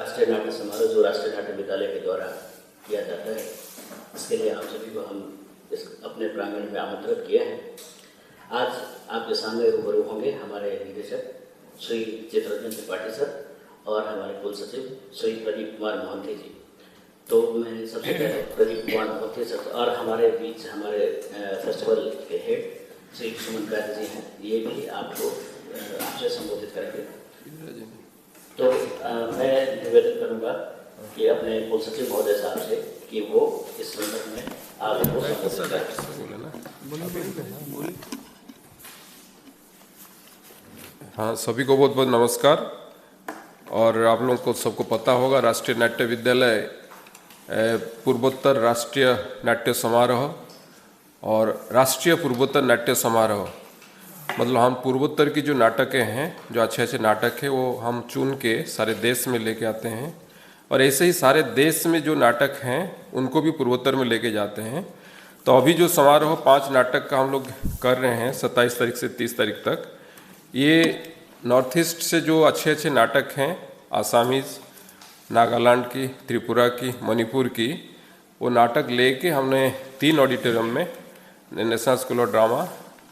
राष्ट्रीय नाट्य समारोह जो राष्ट्रीय नाट्य विद्यालय के द्वारा किया जाता है, इसके लिए आप सभी को हम इस अपने प्रांगण में आमंत्रित किए हैं। आज आपके सामने रूबरू होंगे हमारे निदेशक श्री चित्ररंजन त्रिपाठी सर और हमारे कुल सचिव श्री प्रदीप कुमार मोहंती जी। तो मैं सबसे पहले प्रदीप कुमार मोहंती सर और हमारे बीच हमारे फेस्टिवल के हेड श्री सुमन गांधी जी हैं, ये भी आपको आपसे संबोधित करेंगे। तो मैं निवेदन करूंगा कि अपने कुल सचिव महोदय साहब से कि वो इस संदर्भ में आपको संबोधित करें। हाँ, सभी को बहुत बहुत नमस्कार। और आप लोगों को सबको पता होगा, राष्ट्रीय नाट्य विद्यालय पूर्वोत्तर राष्ट्रीय नाट्य समारोह और राष्ट्रीय पूर्वोत्तर नाट्य समारोह, मतलब हम पूर्वोत्तर की जो नाटकें हैं, जो अच्छे अच्छे नाटक हैं, वो हम चुन के सारे देश में लेके आते हैं और ऐसे ही सारे देश में जो नाटक हैं उनको भी पूर्वोत्तर में लेके जाते हैं। तो अभी जो समारोह 5 नाटक का हम लोग कर रहे हैं 27 तारीख से 30 तारीख तक, ये नॉर्थ ईस्ट से जो अच्छे अच्छे नाटक हैं, आसामीज़, नागालैंड की, त्रिपुरा की, मणिपुर की, वो नाटक लेके हमने 3 ऑडिटोरियम में, नेशनल स्कूल ऑफ ड्रामा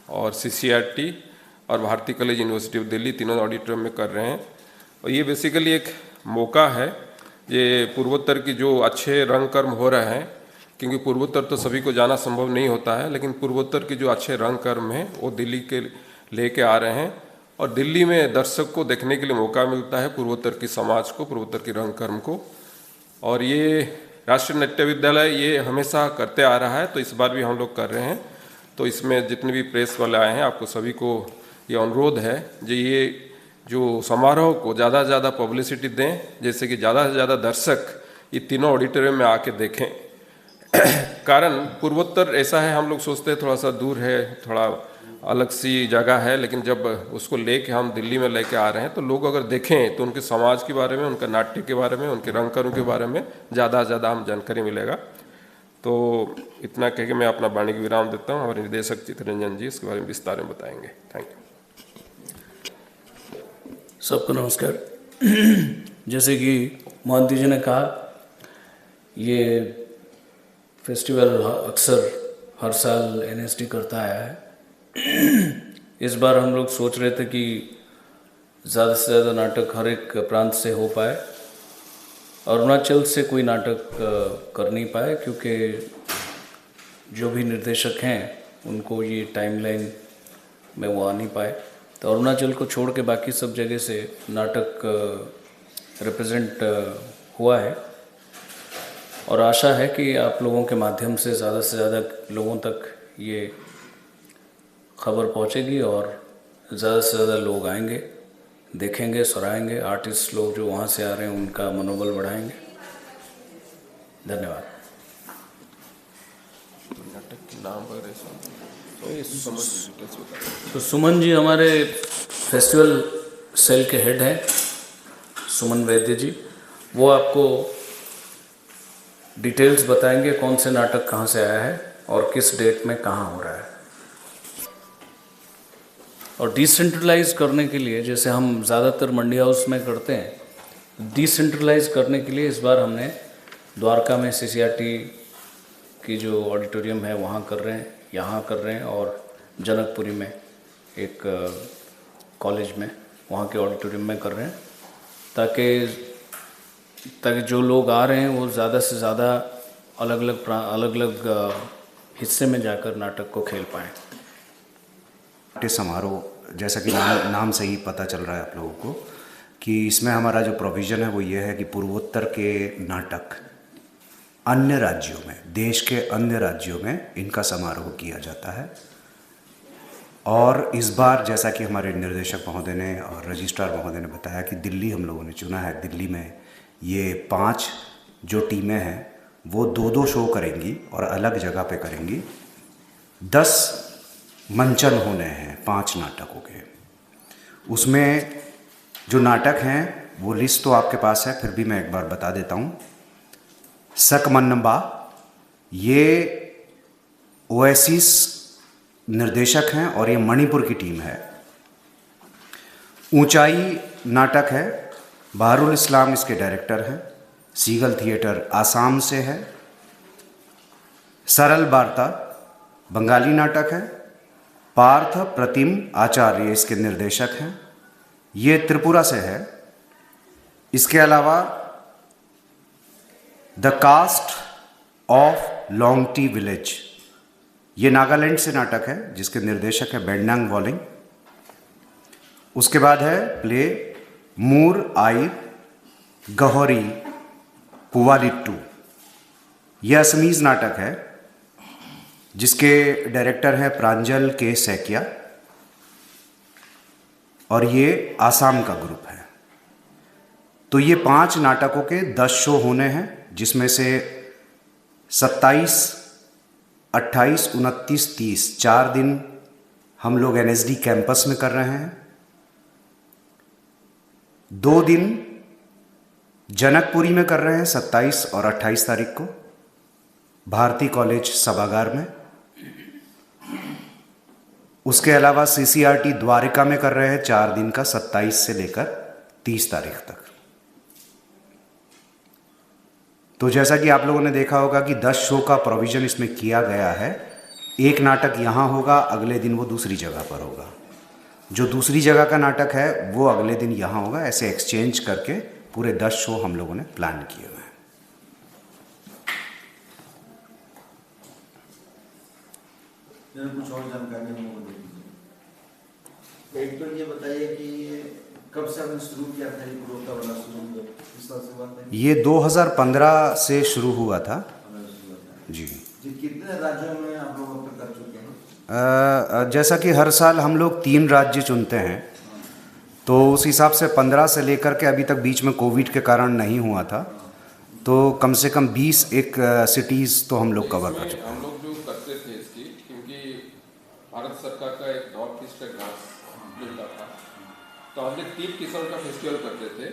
और CCRT और भारतीय कॉलेज यूनिवर्सिटी ऑफ दिल्ली, तीनों ऑडिटोरियम में कर रहे हैं। और ये बेसिकली एक मौका है, ये पूर्वोत्तर की जो अच्छे रंग कर्म हो रहे हैं, क्योंकि पूर्वोत्तर तो सभी को जाना संभव नहीं होता है, लेकिन पूर्वोत्तर की जो अच्छे रंग कर्म हैं वो दिल्ली के लेके आ रहे हैं और दिल्ली में दर्शक को देखने के लिए मौका मिलता है पूर्वोत्तर की समाज को, पूर्वोत्तर की रंग कर्म को। और ये राष्ट्रीय नाट्य विद्यालय ये हमेशा करते आ रहा है, तो इस बार भी हम लोग कर रहे हैं। तो इसमें जितने भी प्रेस वाले आए हैं, आपको सभी को ये अनुरोध है जो ये जो समारोह को ज़्यादा से ज़्यादा पब्लिसिटी दें, जैसे कि ज़्यादा से ज़्यादा दर्शक ये तीनों ऑडिटोरियम में आके देखें। कारण पूर्वोत्तर ऐसा है, हम लोग सोचते हैं थोड़ा सा दूर है, थोड़ा अलग सी जगह है, लेकिन जब उसको लेके हम दिल्ली में लेके आ रहे हैं तो लोग अगर देखें तो उनके समाज के बारे में, उनके नाट्य के बारे में, उनके रंगकरों के बारे में ज़्यादा से ज़्यादा हम जानकारी मिलेगा। तो इतना कह के मैं अपना वाणी को विराम देता हूँ। हमारे निदेशक चित्ररंजन जी इसके बारे में विस्तार में बताएंगे। Thank you. सबको नमस्कार। जैसे कि मोहंती जी ने कहा, ये फेस्टिवल अक्सर हर साल NSD करता आया है। इस बार हम लोग सोच रहे थे कि ज़्यादा से ज़्यादा नाटक हर एक प्रांत से हो पाए। अरुणाचल से कोई नाटक कर नहीं पाए क्योंकि जो भी निर्देशक हैं उनको ये टाइमलाइन में वो आ नहीं पाए। तो अरुणाचल को छोड़ के बाकी सब जगह से नाटक रिप्रेजेंट हुआ है और आशा है कि आप लोगों के माध्यम से ज़्यादा लोगों तक ये खबर पहुंचेगी और ज़्यादा से ज़्यादा लोग आएंगे, देखेंगे, सराहेंगे। आर्टिस्ट लोग जो वहाँ से आ रहे हैं उनका मनोबल बढ़ाएंगे। धन्यवाद। तो सुमन जी हमारे फेस्टिवल सेल के हेड हैं, सुमन वैद्य जी, वो आपको डिटेल्स बताएंगे कौन से नाटक कहाँ से आया है और किस डेट में कहाँ हो रहा है। और डिसेंट्रलाइज करने के लिए, जैसे हम ज़्यादातर मंडी हाउस में करते हैं, डिसेंट्रलाइज करने के लिए इस बार हमने द्वारका में CCRT की जो ऑडिटोरियम है वहाँ कर रहे हैं, यहाँ कर रहे हैं, और जनकपुरी में एक कॉलेज में वहाँ के ऑडिटोरियम में कर रहे हैं, ताकि जो लोग आ रहे हैं वो ज़्यादा से ज़्यादा अलग अलग हिस्से में जाकर नाटक को खेल पाएँ। नाट्य समारोह, जैसा कि नाम से ही पता चल रहा है आप लोगों को कि इसमें हमारा जो प्रोविज़न है वो ये है कि पूर्वोत्तर के नाटक अन्य राज्यों में, देश के अन्य राज्यों में इनका समारोह किया जाता है। और इस बार जैसा कि हमारे निर्देशक महोदय ने और रजिस्ट्रार महोदय ने बताया कि दिल्ली हम लोगों ने चुना है। दिल्ली में ये 5 जो टीमें हैं वो 2-2 शो करेंगी और अलग जगह पे करेंगी। 10 मंचन होने हैं 5 नाटकों के। उसमें जो नाटक हैं वो लिस्ट तो आपके पास है, फिर भी मैं एक बार बता देता हूँ। सकमन्नबा, ये ओएसिस निर्देशक हैं और ये मणिपुर की टीम है। ऊंचाई नाटक है, बहारुल इस्लाम इसके डायरेक्टर हैं। सीगल थिएटर आसाम से है। सरल वार्ता बंगाली नाटक है। पार्थ प्रतिम आचार्य इसके निर्देशक हैं। ये त्रिपुरा से है। इसके अलावा द कास्ट ऑफ लोंगटी विलेज, ये नागालैंड से नाटक है जिसके निर्देशक है बेंडांग वॉलिंग। उसके बाद है प्ले मूर आई गहरी पुवालिट्टू, यह असमीज नाटक है जिसके डायरेक्टर हैं प्रांजल के सैकिया और ये आसाम का ग्रुप है। तो ये 5 नाटकों के 10 शो होने हैं, जिसमें से 27, 28, 29, 30 4 दिन हम लोग NSD कैंपस में कर रहे हैं। 2 दिन जनकपुरी में कर रहे हैं 27 और 28 तारीख को भारती कॉलेज सभागार में। उसके अलावा CCRT द्वारिका में कर रहे हैं 4 दिन का 27 से लेकर 30 तारीख तक। तो जैसा कि आप लोगों ने देखा होगा कि 10 शो का प्रोविज़न इसमें किया गया है। एक नाटक यहाँ होगा, अगले दिन वो दूसरी जगह पर होगा। जो दूसरी जगह का नाटक है वो अगले दिन यहाँ होगा। ऐसे एक्सचेंज करके पूरे 10 शो हम लोगों ने प्लान किए हुए हैं। कुछ और जानकारी हम लोगों को दे दीजिए। एक तो ये बताइए कि कब से आपने शुरू किया था ये पूर्वोत्तर वाला शुरू, किस साल से हुआ था? ये 2015 से शुरू हुआ था जी। कितने राज्यों में आप लोग अब तक कर चुके हैं? जैसा कि हर साल हम लोग 3 राज्य चुनते हैं, तो उस हिसाब से 15 से लेकर के अभी तक, बीच में कोविड के कारण नहीं हुआ था, तो कम से कम 20 एक सिटीज़ तो हम लोग कवर कर चुके हैं। हम लोग जो करते थे इसकी, क्योंकि भारत सरकार का एक नॉर्थ ईस्ट का ग्रांट मिलता था, तो हमने 3 किस्म का फेस्टिवल करते थे।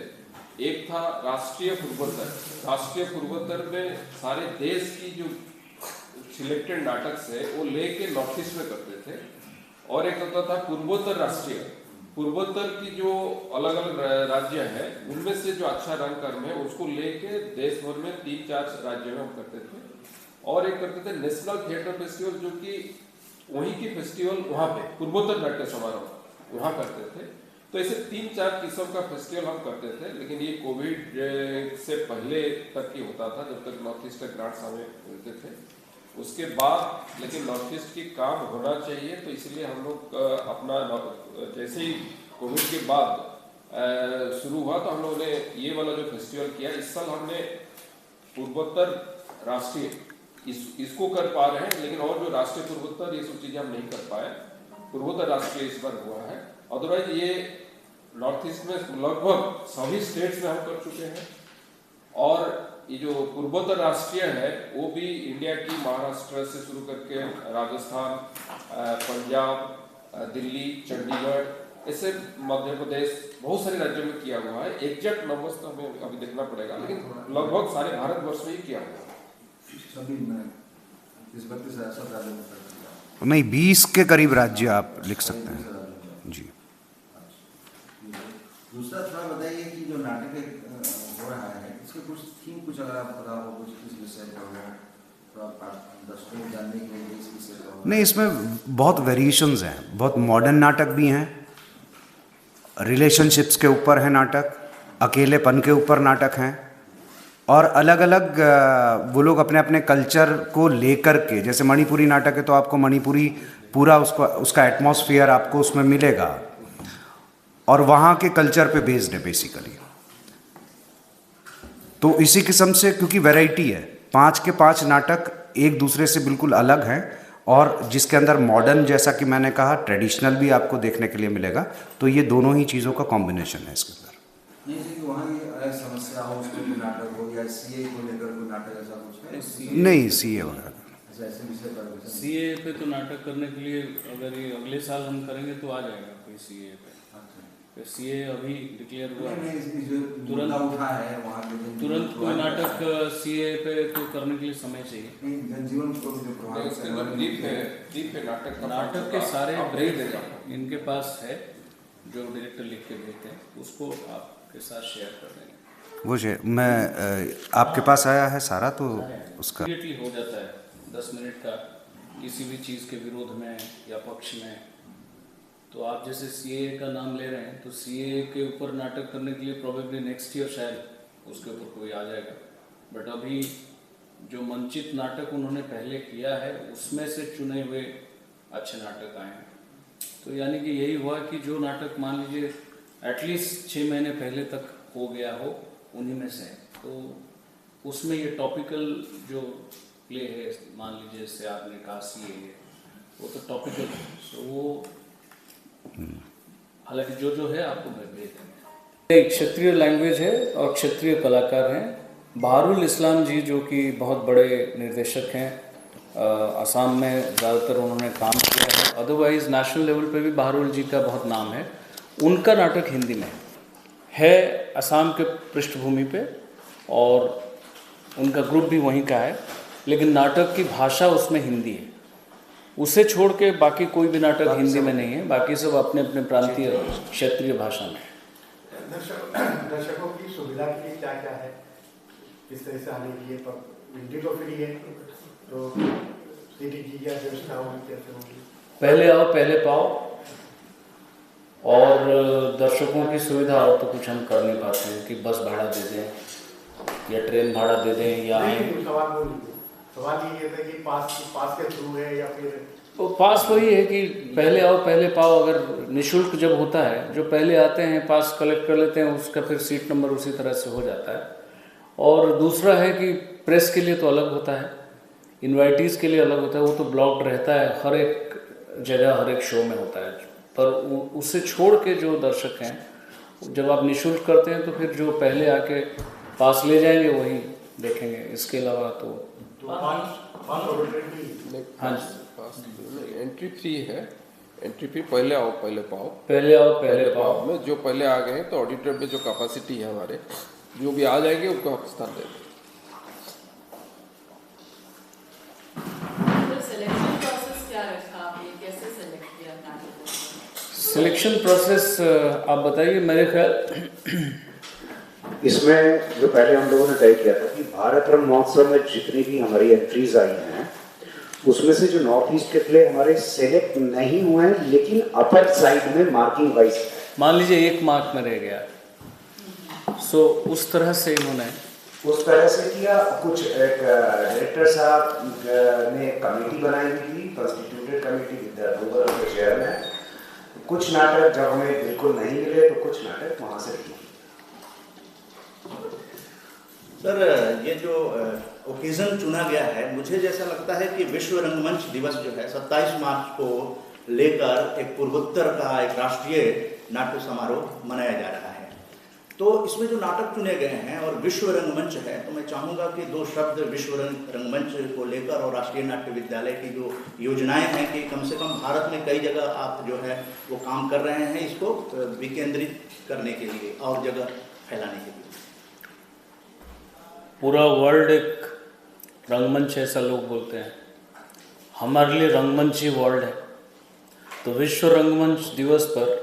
एक था राष्ट्रीय पूर्वोत्तर। राष्ट्रीय पूर्वोत्तर में सारे देश की जो सिलेक्टेड नाटक से वो लेके नॉर्थ ईस्ट में करते थे। और एक होता था पूर्वोत्तर राष्ट्रीय। पूर्वोत्तर की जो अलग अलग राज्य हैं उनमें से जो अच्छा रंग कर्म है उसको लेके देश भर में 3-4 राज्यों में हम करते थे। और एक करते थे नेशनल थिएटर फेस्टिवल, जो कि वहीं की फेस्टिवल वहाँ पे पूर्वोत्तर नाट्य समारोह वहाँ करते थे। तो ऐसे 3-4 किस्म का फेस्टिवल हम करते थे। लेकिन ये कोविड से पहले तक ही होता था, जब तक नॉर्थ ईस्ट के ग्रांट्स हमें मिलते थे। उसके बाद लेकिन नॉर्थ ईस्ट की काम होना चाहिए, तो इसलिए हम लोग अपना जैसे ही कोविड के बाद शुरू हुआ तो हम लोगों ने ये वाला जो फेस्टिवल किया। इस साल हमने पूर्वोत्तर राष्ट्रीय इसको कर पा रहे हैं, लेकिन और जो राष्ट्रीय पूर्वोत्तर ये सब चीज़ें हम नहीं कर पाए। पूर्वोत्तर राष्ट्रीय इस बार हुआ है। अदरवाइज ये नॉर्थ ईस्ट में लगभग सभी स्टेट्स में हम कर चुके हैं। और ये जो पूर्वोत्तर राष्ट्रीय है वो भी इंडिया की महाराष्ट्र से शुरू करके राजस्थान, पंजाब, दिल्ली, चंडीगढ़, ऐसे मध्य प्रदेश, बहुत सारे राज्यों में किया हुआ है। एग्जैक्ट नंबर्स तो हमें अभी देखना पड़ेगा, लेकिन लगभग सारे भारतवर्ष में ही किया हुआ है। सभी में 30-32 ऐसा राज्यों में कर नहीं, 20 के करीब राज्य आप लिख सकते हैं जी। दूसरा थोड़ा बताइए कि जो नाटक हो रहा है इसके कुछ थीम, कुछ अगर आप पता हो, कुछ किस विषय का हो, तो आप दर्शकों को जानने के लिए इस विषय का हो। नहीं, इसमें बहुत वेरिएशंस हैं। बहुत मॉडर्न नाटक भी हैं, रिलेशनशिप्स के ऊपर है नाटक, अकेलेपन के ऊपर नाटक हैं, और अलग अलग वो लोग अपने अपने कल्चर को लेकर के, जैसे मणिपुरी नाटक है तो आपको मणिपुरी पूरा उसका एटमॉस्फेयर आपको उसमें मिलेगा, और वहाँ के कल्चर पे बेस्ड है बेसिकली। तो इसी किस्म से, क्योंकि वैरायटी है, 5 के 5 नाटक एक दूसरे से बिल्कुल अलग हैं, और जिसके अंदर मॉडर्न, जैसा कि मैंने कहा, ट्रेडिशनल भी आपको देखने के लिए मिलेगा। तो ये दोनों ही चीज़ों का कॉम्बिनेशन है इसके अंदर। नहीं, वहाँ की अलग समस्या हो, उसको कोई नाटक हो, या CA को लेकर कोई नाटक ऐसा कुछ है? नहीं, CA वगैरह ऐसे विषय पर CA पे तो नाटक करने के लिए अगर ये अगले साल हम करेंगे तो आ जाएगा कोई CA पे। CA अभी डिक्लेयर हुआ है, तुरंत उठा है वहाँ के, तुरंत कोई नाटक CA पे तो करने के लिए समय चाहिए। जनजीवन को जो प्रभाव नाटक के सारे ब्रेक इनके पास है, जो डायरेक्टर लिख के देते हैं, उसको आप के साथ शेयर कर देंगे। वो मैं आपके पास आया है सारा, तो उसका इमीडिएटली हो जाता है 10 मिनट का, किसी भी चीज़ के विरोध में या पक्ष में। तो आप जैसे सीएए का नाम ले रहे हैं, तो सीएए के ऊपर नाटक करने के लिए प्रोबेबली नेक्स्ट ईयर शायद उसके ऊपर कोई आ जाएगा। बट अभी जो मंचित नाटक उन्होंने पहले किया है उसमें से चुने हुए अच्छे नाटक आए हैं। तो यानी कि यही हुआ कि जो नाटक मान लीजिए एटलीस्ट 6 महीने पहले तक हो गया हो, उन्हीं में से। तो उसमें ये टॉपिकल जो प्ले है, मान लीजिए जैसे आपने कहा सीएए, वो तो टॉपिकल है। तो वो हालांकि जो है आपको मैं भेज देंगे। एक क्षेत्रीय लैंग्वेज है और क्षेत्रीय कलाकार हैं। बहारुल इस्लाम जी जो कि बहुत बड़े निर्देशक हैं, असम में ज़्यादातर उन्होंने काम किया है, अदरवाइज़ नेशनल लेवल पे भी बहारुल जी का बहुत नाम है। उनका नाटक हिंदी में है, असम के पृष्ठभूमि पे, और उनका ग्रुप भी वहीं का है, लेकिन नाटक की भाषा उसमें हिंदी है। उसे छोड़ के बाकी कोई भी नाटक हिंदी में नहीं है, बाकी सब अपने अपने प्रांतीय क्षेत्रीय भाषा में है। दर्शकों की सुविधा के लिए क्या क्या है, किस तरह से आने के लिए? हिंदी तो फ्री है, तो सीटी की क्या व्यवस्था होगी, कैसे होगी? पहले आओ पहले पाओ, और दर्शकों की सुविधा हो तो कुछ हम कर नहीं पाते हैं कि बस भाड़ा दे दें या ट्रेन भाड़ा दे दें या सवाल ये था कि पास के थ्रू है या फिर तो पास वही है कि पहले आओ पहले पाओ। अगर निःशुल्क जब होता है, जो पहले आते हैं पास कलेक्ट कर लेते हैं, उसका फिर सीट नंबर उसी तरह से हो जाता है। और दूसरा है कि प्रेस के लिए तो अलग होता है, इन्वाइटीज़ के लिए अलग होता है, वो तो ब्लॉक्ड रहता है, हर एक जगह हर एक शो में होता है। पर उससे छोड़ के जो दर्शक हैं, जब आप निःशुल्क करते हैं तो फिर जो पहले आके पास ले जाएंगे वही देखेंगे। इसके अलावा तो हाँ, एंट्री फ्री है। एंट्री फी पहले आओ पहले पाओ, पहले आओ पहले पाओ में जो पहले आ गए हैं, तो ऑडिटोरियम में जो कैपेसिटी है हमारे, जो भी आ जाएंगे उनको हम स्थान देंगे। सिलेक्शन प्रोसेस क्या रखा आपने, कैसे सेलेक्ट किया नाटक? सिलेक्शन प्रोसेस आप बताइए। मेरे ख्याल इसमें जो पहले हम लोगों ने तय किया था कि भारत रंग महोत्सव में जितनी भी हमारी एंट्रीज आई हैं, उसमें से जो नॉर्थ ईस्ट के प्ले हमारे सेलेक्ट नहीं हुए हैं, लेकिन अपर साइड में मार्किंग वाइज मान लीजिए 1 मार्क में रह गया, सो उस तरह से इन्होंने उस तरह से किया। कुछ एक डायरेक्टर साहब ने कमेटी बनाई हुई थी, constituted committee with approval of the chairman. कुछ नाटक जब हमें बिल्कुल नहीं मिले तो कुछ नाटक वहाँ से किए। सर, ये जो ओकेजन चुना गया है, मुझे जैसा लगता है कि विश्व रंगमंच दिवस जो है 27 मार्च को लेकर एक पूर्वोत्तर का एक राष्ट्रीय नाट्य समारोह मनाया जा रहा है। तो इसमें जो नाटक चुने गए हैं और विश्व रंगमंच है, तो मैं चाहूँगा कि 2 शब्द विश्व रंगमंच को लेकर और राष्ट्रीय नाट्य विद्यालय की जो योजनाएं हैं कि कम से कम भारत में कई जगह आप जो है वो काम कर रहे हैं, इसको विकेंद्रित करने के लिए और जगह फैलाने के लिए। पूरा वर्ल्ड एक रंगमंच ऐसा लोग बोलते हैं, हमारे लिए रंगमंच ही वर्ल्ड है। तो विश्व रंगमंच दिवस पर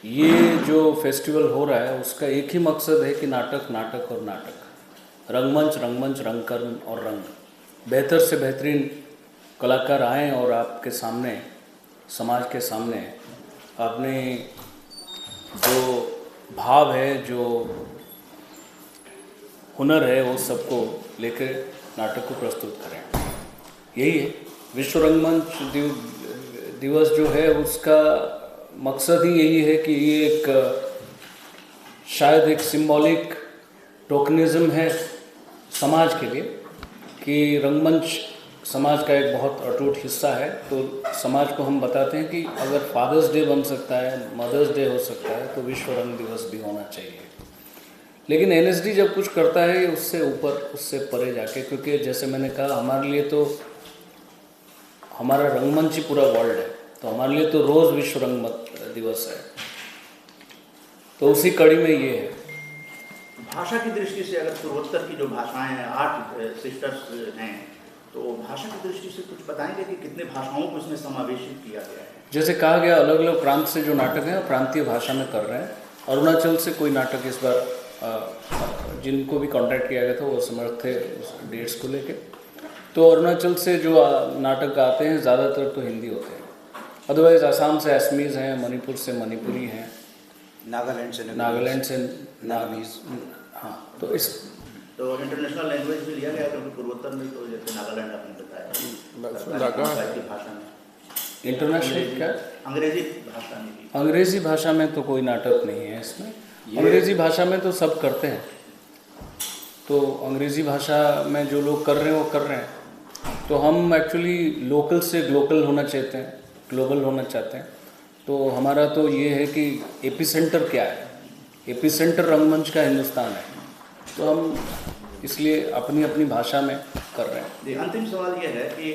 ये जो फेस्टिवल हो रहा है, उसका एक ही मकसद है कि नाटक नाटक और नाटक, रंगमंच रंगमंच, रंगकर्म और रंग, बेहतर से बेहतरीन कलाकार आएँ और आपके सामने, समाज के सामने अपने जो भाव है, जो हुनर है, वो सबको लेकर नाटक को प्रस्तुत करें। यही है विश्व रंगमंच दिवस जो है, उसका मकसद ही यही है कि ये एक शायद एक सिंबॉलिक टोकनिज्म है समाज के लिए कि रंगमंच समाज का एक बहुत अटूट हिस्सा है। तो समाज को हम बताते हैं कि अगर फादर्स डे बन सकता है, मदर्स डे हो सकता है, तो विश्व रंग दिवस भी होना चाहिए। लेकिन एनएसडी जब कुछ करता है उससे ऊपर, उससे परे जाके, क्योंकि जैसे मैंने कहा हमारे लिए तो हमारा रंगमंच ही पूरा वर्ल्ड है, तो हमारे लिए तो रोज़ विश्व रंगमंच दिवस है। तो उसी कड़ी में ये है। भाषा की दृष्टि से अगर पूर्वोत्तर की जो भाषाएं हैं, 8 सिस्टर्स हैं, तो भाषा की दृष्टि से कुछ बताएंगे कि कितने भाषाओं को इसमें समावेशित किया गया है? जैसे कहा गया, अलग अलग प्रांत से जो नाटक हैं प्रांतीय भाषा में कर रहे हैं, अरुणाचल से कोई नाटक इस बार जिनको भी कॉन्टैक्ट किया गया था वो समर्थ थे उस डेट्स को लेके। तो अरुणाचल से जो नाटक आते हैं ज़्यादातर तो हिंदी होते हैं, अदरवाइज आसाम से असमीज़ हैं, मणिपुर से मणिपुरी हैं, नागालैंड से नागामीज़। हाँ, तो इस तो इंटरनेशनल लैंग्वेज भी लिया गया क्योंकि पूर्वोत्तर में तो जैसे नागालैंड आपने बताया भाषा में इंटरनेशनल क्या अंग्रेजी भाषा में भी। अंग्रेज़ी भाषा में तो कोई नाटक नहीं है इसमें। अंग्रेज़ी भाषा में तो सब करते हैं, तो अंग्रेज़ी भाषा में जो लोग कर रहे हैं वो कर रहे हैं। तो हम एक्चुअली लोकल से ग्लोबल होना चाहते हैं, ग्लोबल होना चाहते हैं। तो हमारा तो ये है कि एपिसेंटर क्या है, एपिसेंटर रंगमंच का हिंदुस्तान है, तो हम इसलिए अपनी अपनी भाषा में कर रहे हैं। अंतिम सवाल ये है कि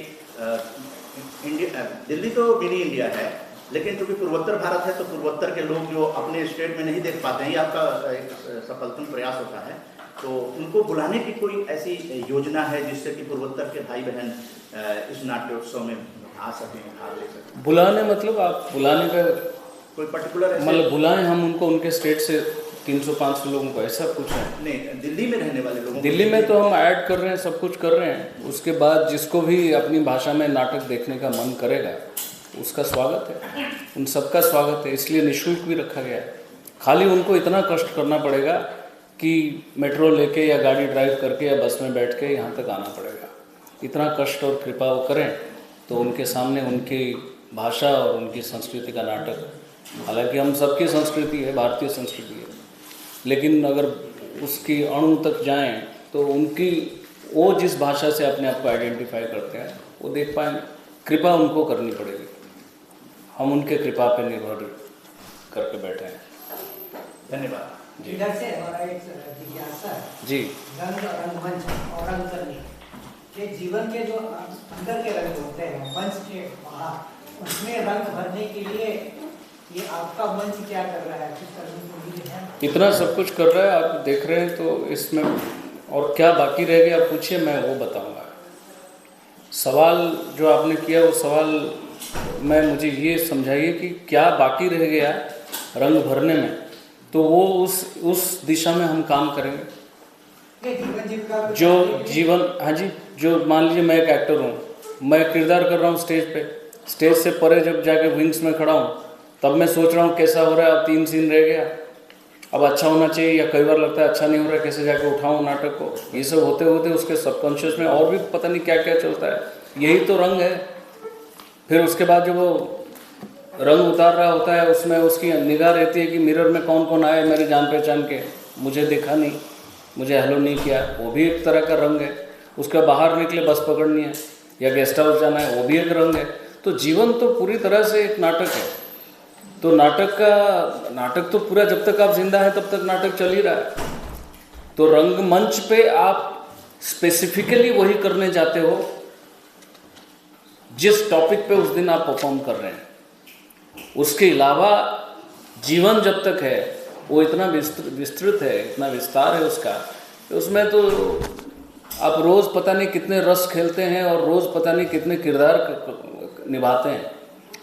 इंडिया, दिल्ली तो मिनी इंडिया है, लेकिन क्योंकि पूर्वोत्तर भारत है तो पूर्वोत्तर के लोग जो अपने स्टेट में नहीं देख पाते हैं, ये आपका एक सफलतम प्रयास होता है, तो उनको बुलाने की कोई ऐसी योजना है जिससे कि पूर्वोत्तर के भाई बहन इस नाट्योत्सव में आ सकें, भाग ले सकें? बुलाने मतलब आप बुलाने का कोई पर्टिकुलर मतलब बुलाएं हम उनको उनके स्टेट से 300-500 लोगों को, ऐसा कुछ है नहीं? दिल्ली में रहने वाले लोगों, दिल्ली में तो हम ऐड कर रहे हैं, सब कुछ कर रहे हैं। उसके बाद जिसको भी अपनी भाषा में नाटक देखने का मन करेगा उसका स्वागत है, उन सबका स्वागत है, इसलिए निःशुल्क भी रखा गया है। खाली उनको इतना कष्ट करना पड़ेगा कि मेट्रो लेके या गाड़ी ड्राइव करके या बस में बैठ के यहाँ तक आना पड़ेगा। इतना कष्ट और कृपा वो करें तो उनके सामने उनकी भाषा और उनकी संस्कृति का नाटक, हालांकि हम सबकी संस्कृति है, भारतीय संस्कृति है, लेकिन अगर उसकी अणु तक जाएं तो उनकी वो जिस भाषा से अपने आप को आइडेंटिफाई करते हैं वो देख पाएंगे। कृपा उनको करनी पड़ेगी, हम उनके कृपा पे निर्भर करके बैठे हैं। धन्यवाद। इधर से हमारा एक जिज्ञासा है जी, रंग और रंगमंच और रंग करने के जीवन के जो अंदर के रंग होते हैं मंच के बाहर, उसमें रंग भरने के लिए ये आपका मंच क्या कर रहा है, कुछ करने को मिले हैं? इतना सब कुछ कर रहा है, आप देख रहे हैं, तो इसमें और क्या बाकी रह गया आप पूछिए, मैं वो बताऊंगा। सवाल जो आपने किया वो सवाल मैं मुझे ये समझाइए कि क्या बाकी रह गया रंग भरने में, तो वो उस दिशा में हम काम करेंगे। जो जीवन, हाँ जी, जो मान लीजिए मैं एक एक्टर हूँ, मैं किरदार कर रहा हूँ स्टेज पे, स्टेज से परे जब जाके विंग्स में खड़ा हूँ तब मैं सोच रहा हूँ कैसा हो रहा है, अब 3 सीन रह गया, अब अच्छा होना चाहिए, या कई बार लगता है अच्छा नहीं हो रहा है, कैसे जाके उठाऊँ नाटक को। ये सब होते होते उसके सबकॉन्शियस में और भी पता नहीं क्या क्या चलता है, यही तो रंग है। फिर उसके बाद जब वो रंग उतार रहा होता है उसमें उसकी निगाह रहती है कि मिरर में कौन कौन आए मेरी जान पहचान के, मुझे देखा नहीं, मुझे हेलो नहीं किया, वो भी एक तरह का रंग है। उसके बाहर निकले बस पकड़नी है या गेस्ट हाउस जाना है, वो भी एक रंग है। तो जीवन तो पूरी तरह से एक नाटक है। तो नाटक तो पूरा जब तक आप जिंदा है तब तक नाटक चल ही रहा है। तो रंगमंच पे आप स्पेसिफिकली वही करने जाते हो जिस टॉपिक पे उस दिन आप परफॉर्म कर रहे हैं। उसके अलावा जीवन जब तक है वो इतना विस्तृत है, इतना विस्तार है उसका, तो उसमें तो आप रोज़ पता नहीं कितने रस खेलते हैं और रोज़ पता नहीं कितने किरदार निभाते हैं,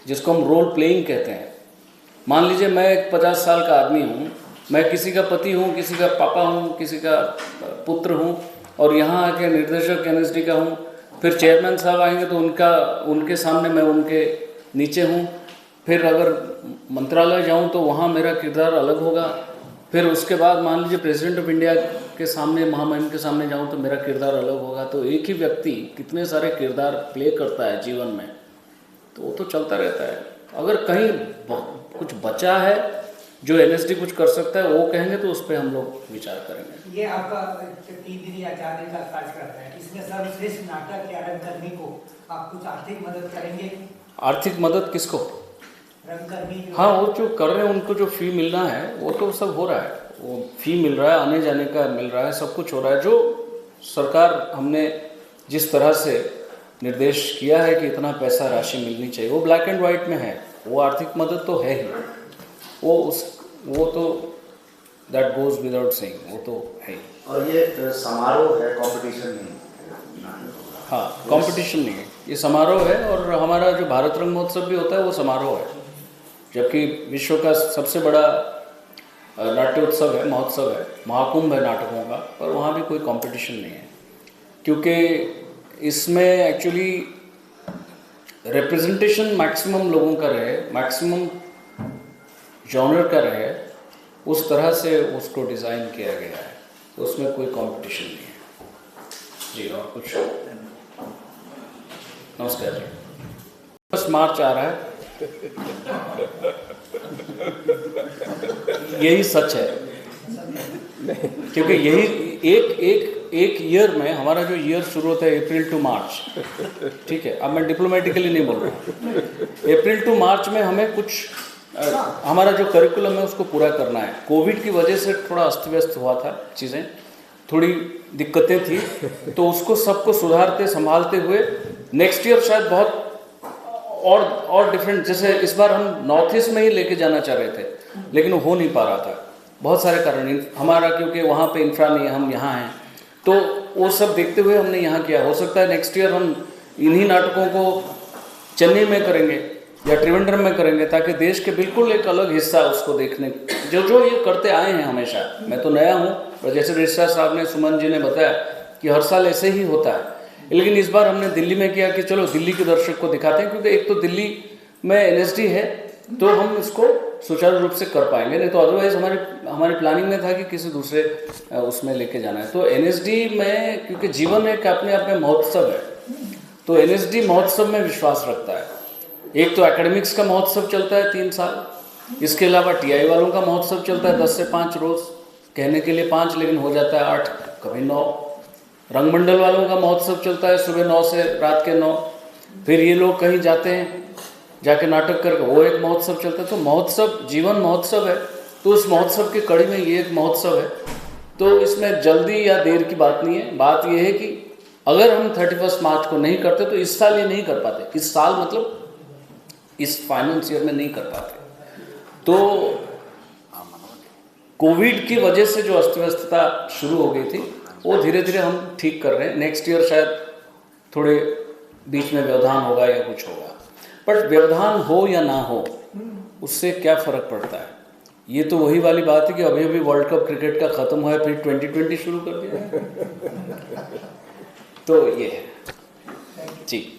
जिसको हम रोल प्लेइंग कहते हैं। मान लीजिए मैं एक 50 साल का आदमी हूँ, मैं किसी का पति हूँ, किसी का पापा हूँ, किसी का पुत्र हूँ, और यहाँ आके निर्देशक NSD का हूँ। फिर चेयरमैन साहब आएंगे तो उनके सामने मैं उनके नीचे हूँ। फिर अगर मंत्रालय जाऊँ तो वहाँ मेरा किरदार अलग होगा। फिर उसके बाद मान लीजिए प्रेसिडेंट ऑफ इंडिया के सामने, महामहिम के सामने जाऊँ तो मेरा किरदार अलग होगा। तो एक ही व्यक्ति कितने सारे किरदार प्ले करता है जीवन में, तो वो तो चलता रहता है। अगर कहीं कुछ बचा है जो NSD कुछ कर सकता है वो कहेंगे तो उस पर हम लोग विचार करेंगे। ये आपका 3 दिन या 4 दिन का कार्य करता है, इसमें सर्वश्रेष्ठ नाटक या रंगकर्मी को आप कुछ आर्थिक मदद करेंगे? आर्थिक मदद किसको? रंगकर्मी। हाँ, वो जो कर रहे हैं उनको जो फी मिलना है वो तो सब हो रहा है, वो फी मिल रहा है, आने जाने का मिल रहा है, सब कुछ हो रहा है। जो सरकार हमने जिस तरह से निर्देश किया है कि इतना पैसा राशि मिलनी चाहिए, वो ब्लैक एंड वाइट में है, वो आर्थिक मदद तो है ही, वो तो दैट गोज विदाउट सेइंग, वो तो है ही। और ये समारोह है, कंपटीशन नहीं? हाँ, कंपटीशन नहीं है, ये समारोह है। और हमारा जो भारत रंग महोत्सव भी होता है वो समारोह है, जबकि विश्व का सबसे बड़ा नाट्य उत्सव है, महोत्सव है, महाकुंभ है नाटकों का, पर वहाँ भी कोई कंपटीशन नहीं है, क्योंकि इसमें एक्चुअली रिप्रेजेंटेशन मैक्सिमम लोगों का रहे, मैक्सिमम जॉनर का रहे, उस तरह से उसको डिज़ाइन किया गया है, तो उसमें कोई कंपटीशन नहीं है जी। और कुछ? नमस्कार जी। बस मार्च आ रहा है, यही सच है, क्योंकि यही एक ईयर में हमारा जो ईयर शुरू होता है अप्रैल टू मार्च, ठीक है, अब मैं डिप्लोमेटिकली नहीं बोल रहा हूँ, अप्रैल टू मार्च में हमें कुछ हमारा जो करिकुलम है उसको पूरा करना है। कोविड की वजह से थोड़ा अस्त व्यस्त हुआ था, चीज़ें थोड़ी दिक्कतें थी, तो उसको सबको सुधारते संभालते हुए नेक्स्ट ईयर शायद बहुत और डिफरेंट, जैसे इस बार हम नॉर्थ ईस्ट में ही लेके जाना चाह रहे थे, लेकिन वो हो नहीं पा रहा था, बहुत सारे कारण हमारा, क्योंकि वहाँ पे इंफ्रा नहीं है, हम यहाँ हैं, तो वो सब देखते हुए हमने यहाँ किया। हो सकता है नेक्स्ट ईयर हम इन्हीं नाटकों को चेन्नई में करेंगे या त्रिवेंद्रम में करेंगे, ताकि देश के बिल्कुल एक अलग हिस्सा उसको देखने, जो ये करते आए हैं हमेशा। मैं तो नया हूँ, और जैसे रजिस्ट्रार साहब ने, सुमन जी ने बताया कि हर साल ऐसे ही होता है, लेकिन इस बार हमने दिल्ली में किया कि चलो दिल्ली के दर्शक को दिखाते हैं, क्योंकि एक तो दिल्ली में NSD है, तो हम इसको सुचारू रूप से कर पाएंगे, नहीं तो अदरवाइज हमारी प्लानिंग में था कि किसी दूसरे उसमें लेके जाना है। तो NSD में, क्योंकि जीवन एक अपने आप में महोत्सव है, तो NSD महोत्सव में विश्वास रखता है। एक तो एकेडमिक्स का महोत्सव चलता है 3 साल, इसके अलावा TI वालों का महोत्सव चलता है 10 से 5 रोज़, कहने के लिए 5 लेकिन हो जाता है 8, कभी 9। रंगमंडल वालों का महोत्सव चलता है सुबह 9 से रात के 9, फिर ये लोग कहीं जाते हैं, जाके नाटक करके वो एक महोत्सव चलता है। तो महोत्सव जीवन महोत्सव है, तो उस महोत्सव की कड़ी में ये एक महोत्सव है, तो इसमें जल्दी या देर की बात नहीं है। बात ये है कि अगर हम 31 मार्च को नहीं करते तो इस साल ये नहीं कर पाते, इस साल मतलब इस फाइनेंस ईयर में नहीं कर पाते। तो कोविड की वजह से जो अस्तव्यस्तता शुरू हो गई थी, वो धीरे धीरे हम ठीक कर रहे हैं। नेक्स्ट ईयर शायद थोड़े बीच में व्यवधान होगा या कुछ होगा, बट व्यवधान हो या ना हो उससे क्या फ़र्क पड़ता है। ये तो वही वाली बात है कि अभी अभी वर्ल्ड कप क्रिकेट का ख़त्म हुआ है, फिर 2020 शुरू कर दिया तो ये है जी।